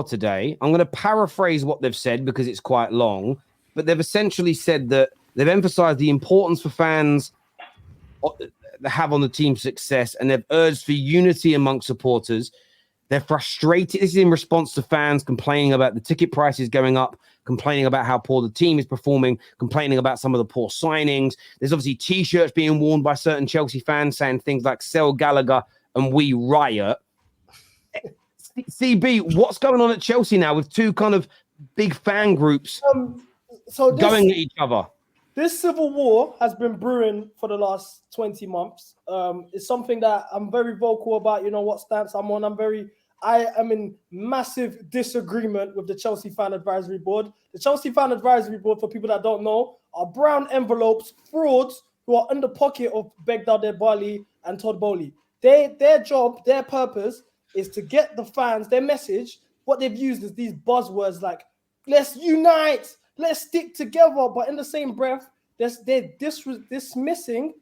today. I'm going to paraphrase what they've said because it's quite long, but they've essentially said that they've emphasized the importance for fans have on the team's success, and they've urged for unity amongst supporters. They're frustrated. This is in response to fans complaining about the ticket prices going up, complaining about how poor the team is performing, complaining about some of the poor signings. There's obviously T-shirts being worn by certain Chelsea fans saying things like "Sell Gallagher" and "We Riot." CB, what's going on at Chelsea now with two kind of big fan groups going at each other? This civil war has been brewing for the last 20 months. It's something that I'm very vocal about. You know what stance I'm on. I am in massive disagreement with the Chelsea Fan Advisory Board. The Chelsea Fan Advisory Board, for people that don't know, are brown envelopes, frauds who are in the pocket of Begdad Bali and Todd Bowley. Their job, their purpose is to get the fans, their message. What they've used is these buzzwords like, let's unite, let's stick together. But in the same breath, they're dismissing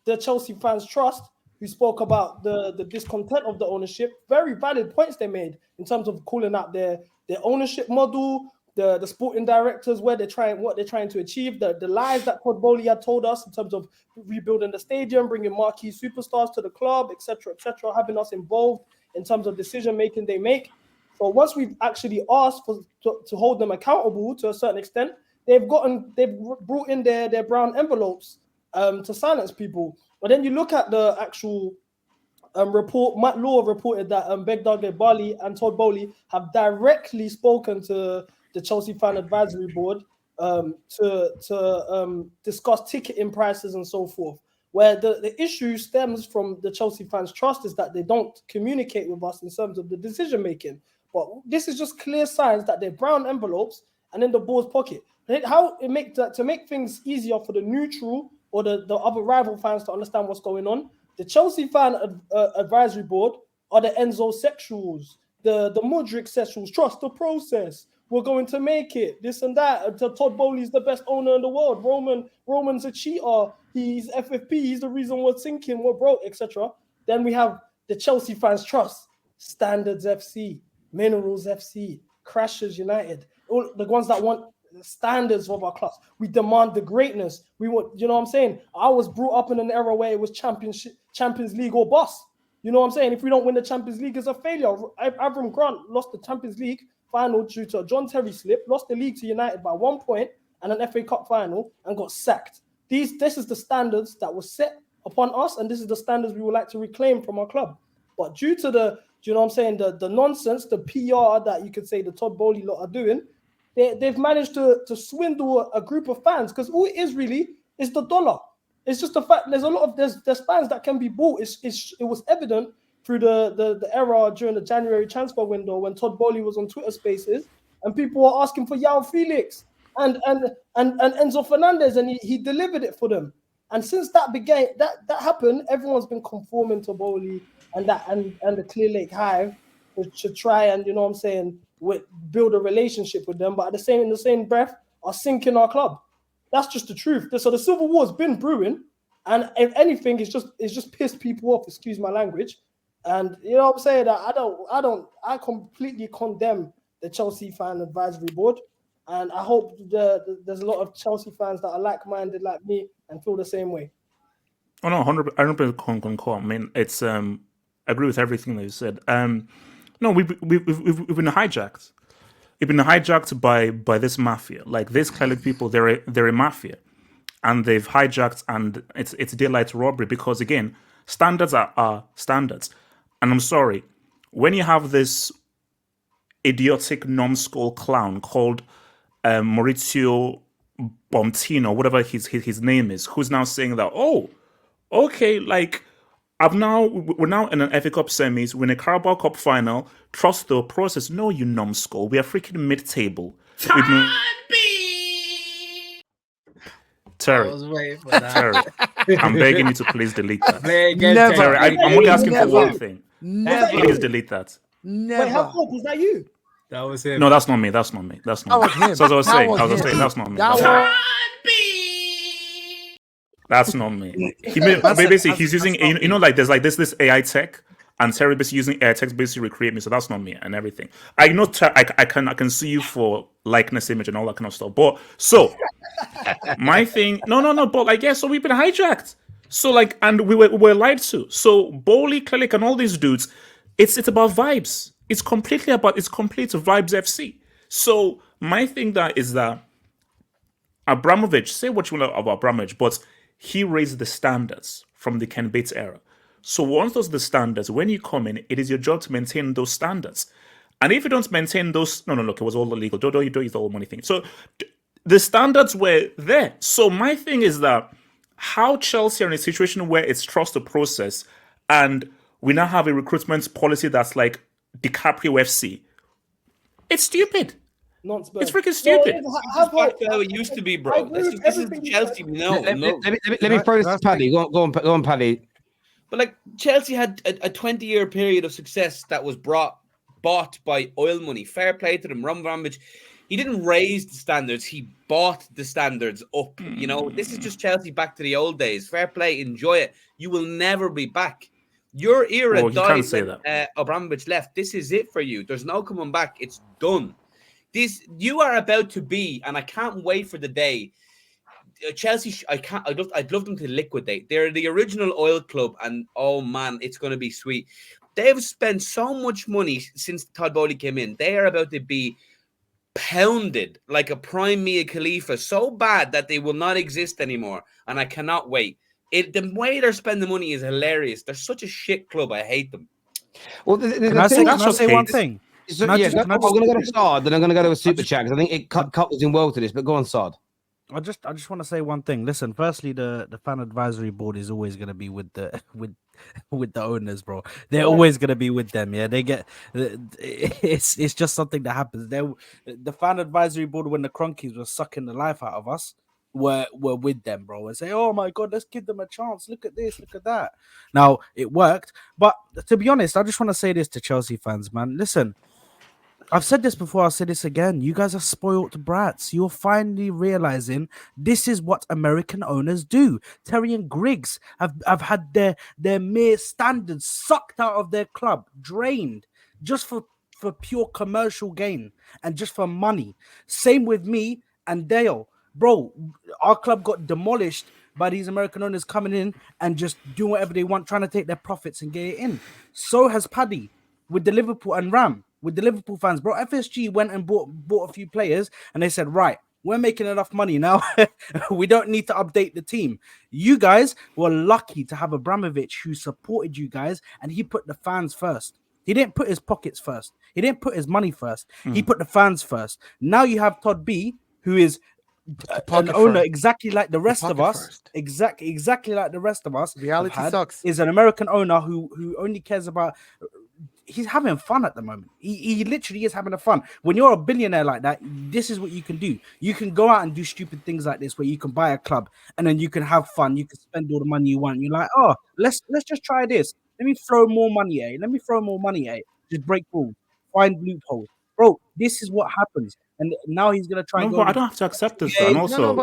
the Chelsea Fans Trust, who spoke about the discontent of the ownership. Very valid points they made in terms of calling out their ownership model, the sporting directors, what they're trying to achieve, the lies that Todd Bowley had told us in terms of rebuilding the stadium, bringing marquee superstars to the club, etc., having us involved in terms of decision making they make. So once we've actually asked to hold them accountable to a certain extent, they've brought in their brown envelopes to silence people. But then you look at the actual report. Matt Law reported that Begdad Bali and Todd Bowley have directly spoken to the Chelsea Fan Advisory Board to discuss ticketing prices and so forth. Where the issue stems from the Chelsea Fans Trust is that they don't communicate with us in terms of the decision making. But this is just clear signs that they're brown envelopes and in the board's pocket. To make things easier for the neutral or the other rival fans to understand what's going on, the Chelsea Fan Advisory Board are the Enzo sexuals, the Mudryk sexuals. Trust the process. We're going to make it. This and that. Todd Bowley's the best owner in the world. Roman's a cheater. He's FFP. He's the reason we're sinking. We're broke, etc. Then we have the Chelsea Fans Trust, Standards FC, Minerals FC, Crashers United. All the ones that want the standards of our clubs. We demand the greatness. We want, you know what I'm saying? I was brought up in an era where it was Champions League or bust. You know what I'm saying? If we don't win the Champions League, it's a failure. Avram Grant lost the Champions League final due to a John Terry slip, lost the league to United by 1 point and an FA Cup final and got sacked. This is the standards that were set upon us, and this is the standards we would like to reclaim from our club. But due to the nonsense, the PR that you could say the Todd Bowley lot are doing, they've managed to swindle a group of fans, because all it is really is the dollar. It's just the fact there's fans that can be bought. It was evident through the era during the January transfer window when Todd Bowley was on Twitter Spaces and people were asking for João Felix and Enzo Fernandez, and he delivered it for them. And since that began, that happened, everyone's been conforming to Bowley and the Clear Lake Hive to try and, you know what I'm saying, build a relationship with them, but in the same breath are sinking our club. That's just the truth. So the civil war has been brewing, and if anything, it's just pissed people off. Excuse my language. And you know what I'm saying? I completely condemn the Chelsea Fan Advisory Board, and I hope there's a lot of Chelsea fans that are like-minded like me and feel the same way. Oh no, 100% concur. I mean, it's I agree with everything that you said. No, we've been hijacked. We've been hijacked by this mafia. Like these clearly people, they're a mafia, and they've hijacked, and it's daylight robbery, because again, standards are standards. And I'm sorry, when you have this idiotic numbskull clown called Maurizio Bontino, whatever his name is, who's now saying that, oh, okay, like we're now in an FA Cup semis, we're in a Carabao Cup final, trust the process. No, you numbskull, we are freaking mid-table. Terry, I'm begging you to please delete that. Never. Terry, I'm only asking for one thing. Never. Please delete that. Never. Wait, how cool was that? You? That was him. No, that's not me. That's not me. That's not That me. was him. So as I was That saying, was him. that's not me. That That's not me. Basically, he's using, like there's this AI tech, and Terry basically using text basically recreate me, so that's not me and everything. I know I can see you for likeness, image, and all that kind of stuff. But so my thing, no, but like yeah, so we've been hijacked. So like, and we were lied to. So Bowley, Klick, and all these dudes, it's about vibes. It's complete vibes FC. So my thing is that Abramovich, say what you want about Abramovich, but he raised the standards from the Ken Bates era. So once those are the standards, when you come in, it is your job to maintain those standards. And if you don't maintain those, look, it was all illegal. Don't use the whole money thing. So the standards were there. So my thing is that how Chelsea are in a situation where it's trust the process, and we now have a recruitment policy that's like DiCaprio FC. It's stupid. It's freaking stupid. It's back to how it used to be, bro. This is Chelsea we know. Let me throw this to Paddy. Go on, Paddy. But like Chelsea had a 20-year period of success that was bought by oil money. Fair play to them. Roman Abramovich, he didn't raise the standards. He bought the standards up. You know, this is just Chelsea back to the old days. Fair play. Enjoy it. You will never be back. Your era died when Abramovich left. This is it for you. There's no coming back. It's done. You are about to be, and I can't wait for the day. Chelsea, I'd love them to liquidate. They're the original oil club, and oh man, it's going to be sweet. They've spent so much money since Todd Bowley came in. They are about to be pounded like a prime Mia Khalifa, so bad that they will not exist anymore. And I cannot wait. The way they're spending money is hilarious. They're such a shit club. I hate them. Well, can I say one thing? So, I'm going to go to Sard, then I'm going to go to a super chat because I think it cut in well to this. But go on, Sard. I just want to say one thing. Listen, firstly, the fan advisory board is always going to be with the owners, bro. They're always going to be with them. Yeah, they get it's just something that happens. The fan advisory board, when the Cronkies were sucking the life out of us, were with them, bro, and say, oh my god, let's give them a chance. Look at this, look at that. Now it worked, but to be honest, I just want to say this to Chelsea fans, man. Listen, I've said this before, I'll say this again. You guys are spoiled brats. You're finally realizing this is what American owners do. Terry and Griggs have had their mere standards sucked out of their club, drained, just for pure commercial gain and just for money. Same with me and Dale. Bro, our club got demolished by these American owners coming in and just doing whatever they want, trying to take their profits and get it in. So has Paddy with the Liverpool and Ram. With the Liverpool fans, bro, FSG went and bought a few players, and they said, right, we're making enough money now. We don't need to update the team. You guys were lucky to have Abramovich who supported you guys, and he put the fans first. He didn't put his pockets first. He didn't put his money first. He put the fans first. Now you have Todd B, who is an owner exactly like the rest of us. Exactly like the rest of us. Reality sucks. Is an American owner who only cares about... He's having fun at the moment. He literally is having a fun. When you're a billionaire like that, this is what you can do. You can go out and do stupid things like this, where you can buy a club and then you can have fun. You can spend all the money you want. You're like, oh, let's just try this. Let me throw more money at it. Let me throw more money at it. Just break rules, find loopholes, bro. This is what happens. And now he's gonna try. No, but I don't have to accept this. And also,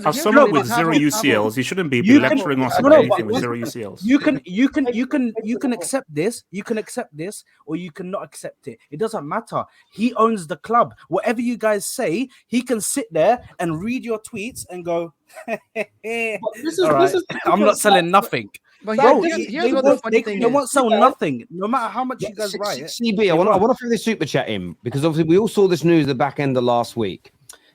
as someone with zero UCLs, you shouldn't be lecturing us about anything with zero UCLs. You can accept this. You can accept this, or you cannot accept it. It doesn't matter. He owns the club. Whatever you guys say, he can sit there and read your tweets and go, I'm not selling nothing. But bro, here's what the funny thing is. They won't sell nothing, no matter how much you guys write it. CB, I want to throw this super chat in because obviously we all saw this news at the back end of last week.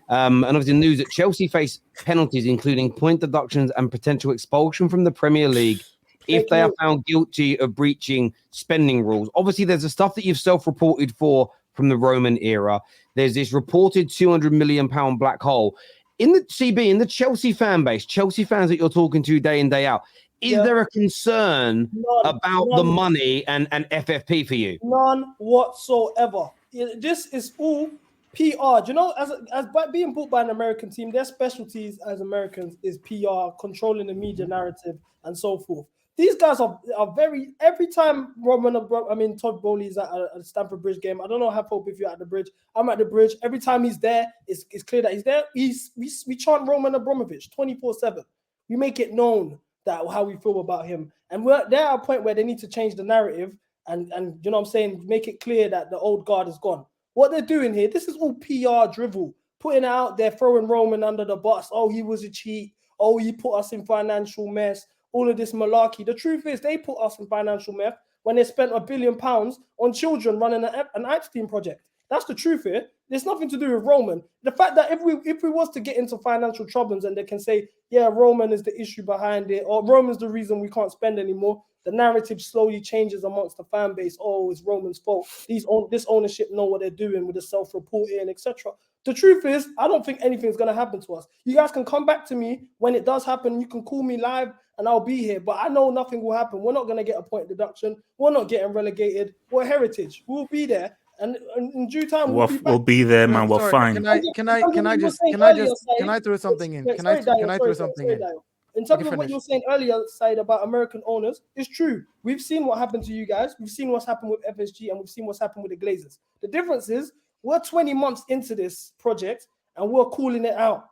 And obviously the news that Chelsea face penalties, including point deductions and potential expulsion from the Premier League if they are found guilty of breaching spending rules. Obviously, there's the stuff that you've self-reported for from the Roman era. There's this reported £200 million black hole. In the CB, in the Chelsea fan base, Chelsea fans that you're talking to day in, day out, is there a concern about the money and FFP for you? None whatsoever. This is all PR. Do you know, as being bought by an American team, their specialties as Americans is PR, controlling the media narrative, and so forth. These guys are very, every time Todd Bowley is at a Stamford Bridge game. I don't know how Pope if you're at the bridge. I'm at the bridge. Every time he's there, it's clear that he's there. We chant Roman Abramovich 24/7. We make it known that how we feel about him. And they're at a point where they need to change the narrative and you know what I'm saying, make it clear that the old guard is gone. What they're doing here, this is all PR drivel, putting it out there, throwing Roman under the bus. Oh, he was a cheat. Oh, he put us in financial mess. All of this malarkey. The truth is, they put us in financial mess when they spent £1 billion on children running an Epstein project. That's the truth here. There's nothing to do with Roman. The fact that if we was to get into financial troubles and they can say, yeah, Roman is the issue behind it, or Roman's the reason we can't spend anymore, the narrative slowly changes amongst the fan base. Oh, it's Roman's fault. This ownership know what they're doing with the self-reporting, etc. The truth is, I don't think anything's going to happen to us. You guys can come back to me when it does happen. You can call me live and I'll be here. But I know nothing will happen. We're not going to get a point deduction. We're not getting relegated. We're Heritage. We'll be there. And in due time, we'll be there, man. We're fine. Can I throw something in? Can I throw something in? In terms of what you were saying earlier, Said, about American owners, it's true. We've seen what happened to you guys. We've seen what's happened with FSG, and we've seen what's happened with the Glazers. The difference is we're 20 months into this project, and we're calling it out.